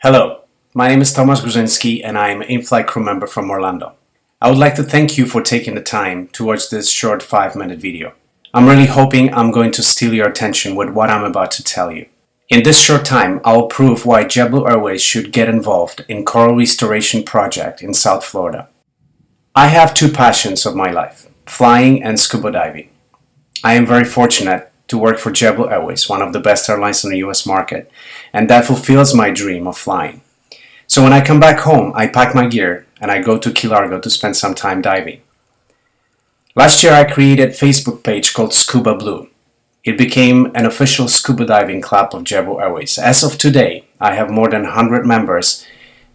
Hello, my name is Tomasz Gruzynski and I am an in-flight crew member from Orlando. I would like to thank you for taking the time to watch this short 5-minute video. I'm really hoping I'm going to steal your attention with what I'm about to tell you. In this short time, I will prove why JetBlue Airways should get involved in coral restoration project in South Florida. I have two passions of my life, flying and scuba diving. I am very fortunate to work for JetBlue Airways, one of the best airlines in the US market, and that fulfills my dream of flying. So when I come back home, I pack my gear and I go to Key Largo to spend some time diving. Last year I created a Facebook page called Scuba Blue. It became an official scuba diving club of JetBlue Airways. As of today, I have more than 100 members,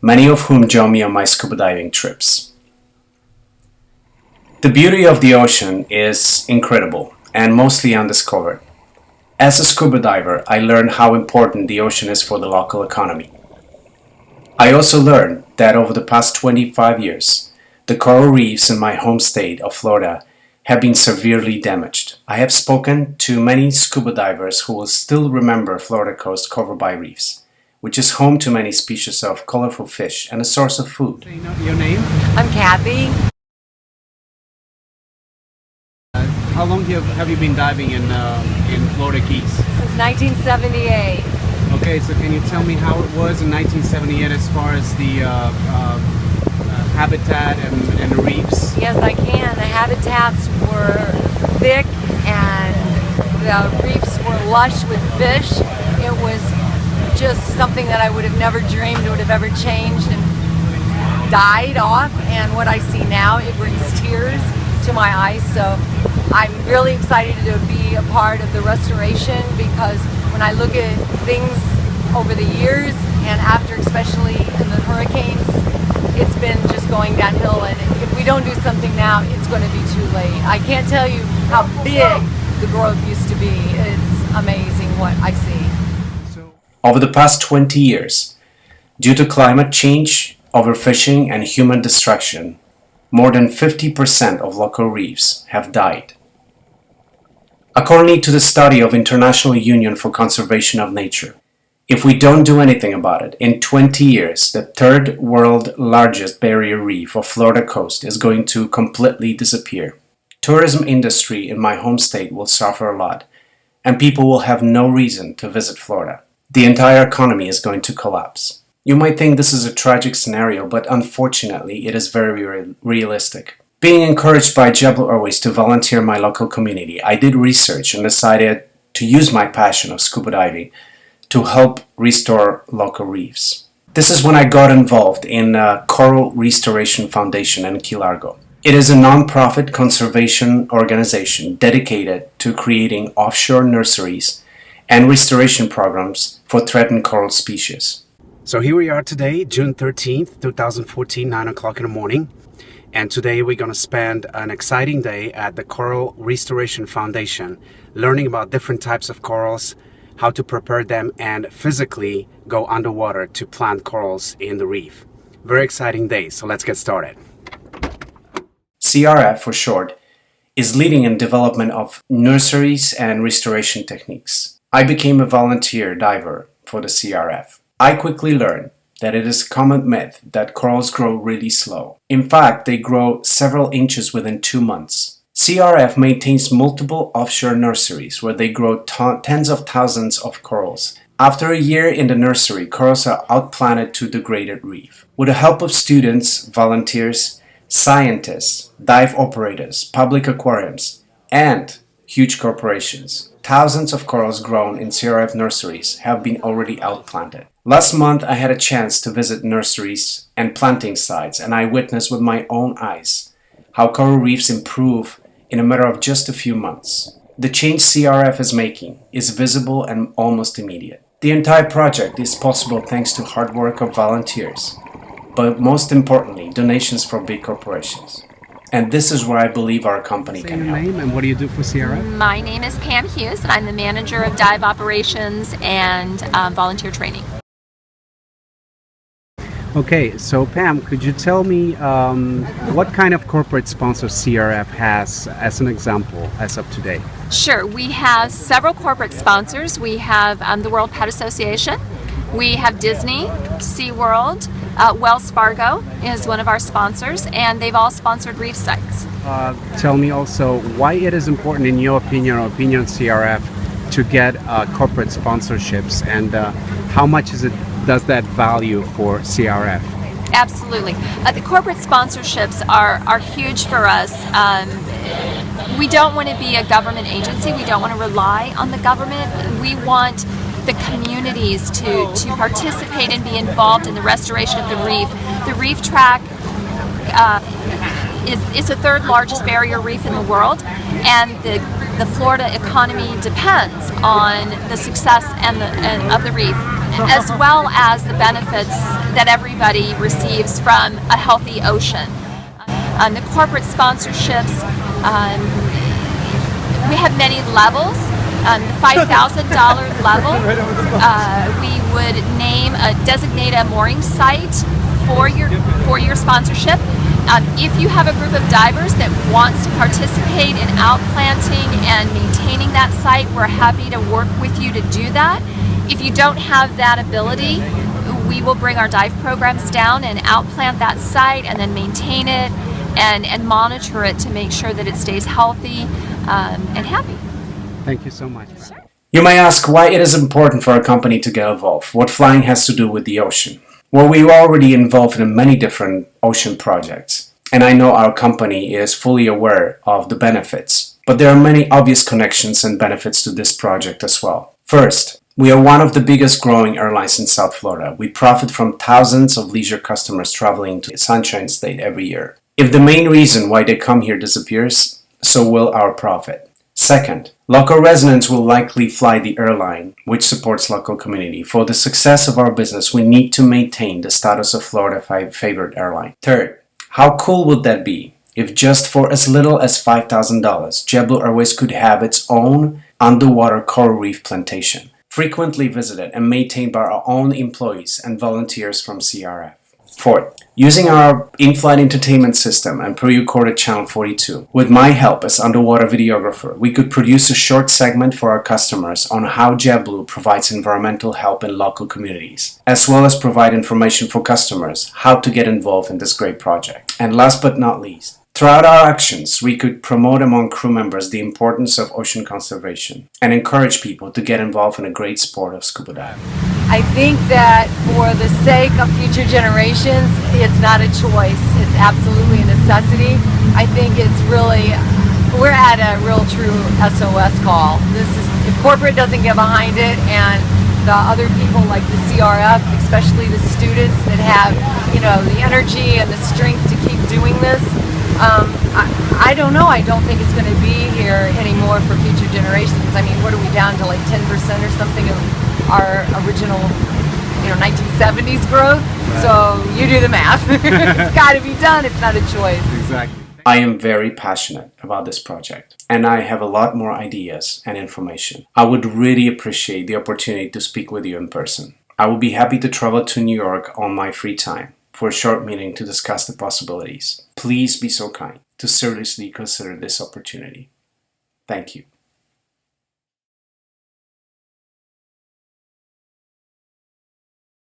many of whom join me on my scuba diving trips. The beauty of the ocean is incredible and mostly undiscovered. As a scuba diver, I learned how important the ocean is for the local economy. I also learned that over the past 25 years, the coral reefs in my home state of Florida have been severely damaged. I have spoken to many scuba divers who will still remember Florida coast covered by reefs, which is home to many species of colorful fish and a source of food. Your name? I'm Kathy. How long have you been diving in Florida Keys? Since 1978. Okay, so can you tell me how it was in 1978 as far as the habitat and the reefs? Yes, I can. The habitats were thick and the reefs were lush with fish. It was just something that I would have never dreamed would have ever changed and died off. And what I see now, it brings tears to my eyes. So I'm really excited to be a part of the restoration because when I look at things over the years and after, especially in the hurricanes, it's been just going downhill, and if we don't do something now, it's going to be too late. I can't tell you how big the growth used to be. It's amazing what I see. Over the past 20 years, due to climate change, overfishing, and human destruction, more than 50% of local reefs have died. According to the study of International Union for Conservation of Nature, if we don't do anything about it, in 20 years, the third world largest barrier reef of Florida coast is going to completely disappear. Tourism industry in my home state will suffer a lot, and people will have no reason to visit Florida. The entire economy is going to collapse. You might think this is a tragic scenario, but unfortunately, it is very realistic. Being encouraged by JetBlue Airways to volunteer in my local community, I did research and decided to use my passion of scuba diving to help restore local reefs. This is when I got involved in Coral Restoration Foundation in Key Largo. It is a non-profit conservation organization dedicated to creating offshore nurseries and restoration programs for threatened coral species. So here we are today, June 13th, 2014, 9 o'clock in the morning. And today we're going to spend an exciting day at the Coral Restoration Foundation, learning about different types of corals, how to prepare them, and physically go underwater to plant corals in the reef. Very exciting day, so let's get started. CRF, for short, is leading in development of nurseries and restoration techniques. I became a volunteer diver for the CRF. I quickly learned that it is a common myth that corals grow really slow. In fact, they grow several inches within 2 months. CRF maintains multiple offshore nurseries where they grow tens of thousands of corals. After a year in the nursery, corals are outplanted to degraded reef. With the help of students, volunteers, scientists, dive operators, public aquariums, and huge corporations, thousands of corals grown in CRF nurseries have been already outplanted. Last month, I had a chance to visit nurseries and planting sites, and I witnessed with my own eyes how coral reefs improve in a matter of just a few months. The change CRF is making is visible and almost immediate. The entire project is possible thanks to hard work of volunteers, but most importantly, donations from big corporations. And this is where I believe our company can help. Name and what do you do for CRF? My name is Pam Hughes, and I'm the manager of dive operations and volunteer training. Okay, so Pam, could you tell me what kind of corporate sponsors CRF has as an example as of today? Sure, we have several corporate sponsors. We have the World Pet Association, We have Disney, SeaWorld, Wells Fargo is one of our sponsors, and they've all sponsored reef sites. Tell me also why it is important, in your opinion or opinion CRF, to get corporate sponsorships, and how much does that value for CRF? Absolutely. The corporate sponsorships are huge for us. We don't want to be a government agency. We don't want to rely on the government. We want the communities to participate and be involved in the restoration of the reef. The reef track is the third largest barrier reef in the world, and the Florida economy depends on the success of the reef, as well as the benefits that everybody receives from a healthy ocean. The corporate sponsorships, we have many levels. The $5,000 level, we would designate a mooring site for your sponsorship. If you have a group of divers that wants to participate in outplanting and maintaining that site, we're happy to work with you to do that. If you don't have that ability, we will bring our dive programs down and outplant that site and then maintain it and monitor it to make sure that it stays healthy and happy. Thank you so much. You may ask why it is important for a company to get involved, what flying has to do with the ocean. Well, we are already involved in many different ocean projects, and I know our company is fully aware of the benefits, but there are many obvious connections and benefits to this project as well. First, we are one of the biggest growing airlines in South Florida. We profit from thousands of leisure customers traveling to Sunshine State every year. If the main reason why they come here disappears, so will our profit. Second, local residents will likely fly the airline, which supports local community. For the success of our business, we need to maintain the status of Florida favorite airline. Third, how cool would that be if just for as little as $5,000, JetBlue Airways could have its own underwater coral reef plantation, frequently visited and maintained by our own employees and volunteers from CRF. Fourth, using our in-flight entertainment system and pre-recorded Channel 42, with my help as underwater videographer, we could produce a short segment for our customers on how JetBlue provides environmental help in local communities, as well as provide information for customers how to get involved in this great project. And last but not least, throughout our actions, we could promote among crew members the importance of ocean conservation and encourage people to get involved in a great sport of scuba diving. I think that for the sake of future generations, it's not a choice. It's absolutely a necessity. I think we're at a real true SOS call. If corporate doesn't get behind it, and the other people like the CRF, especially the students that have, the energy and the strength to keep doing this, I don't know. I don't think it's going to be here anymore for future generations. I mean, what are we down to, like 10% or something of our original, 1970s growth? Right. So you do the math. It's got to be done. It's not a choice. Exactly. I am very passionate about this project, and I have a lot more ideas and information. I would really appreciate the opportunity to speak with you in person. I would be happy to travel to New York on my free time for a short meeting to discuss the possibilities. Please be so kind to seriously consider this opportunity. Thank you.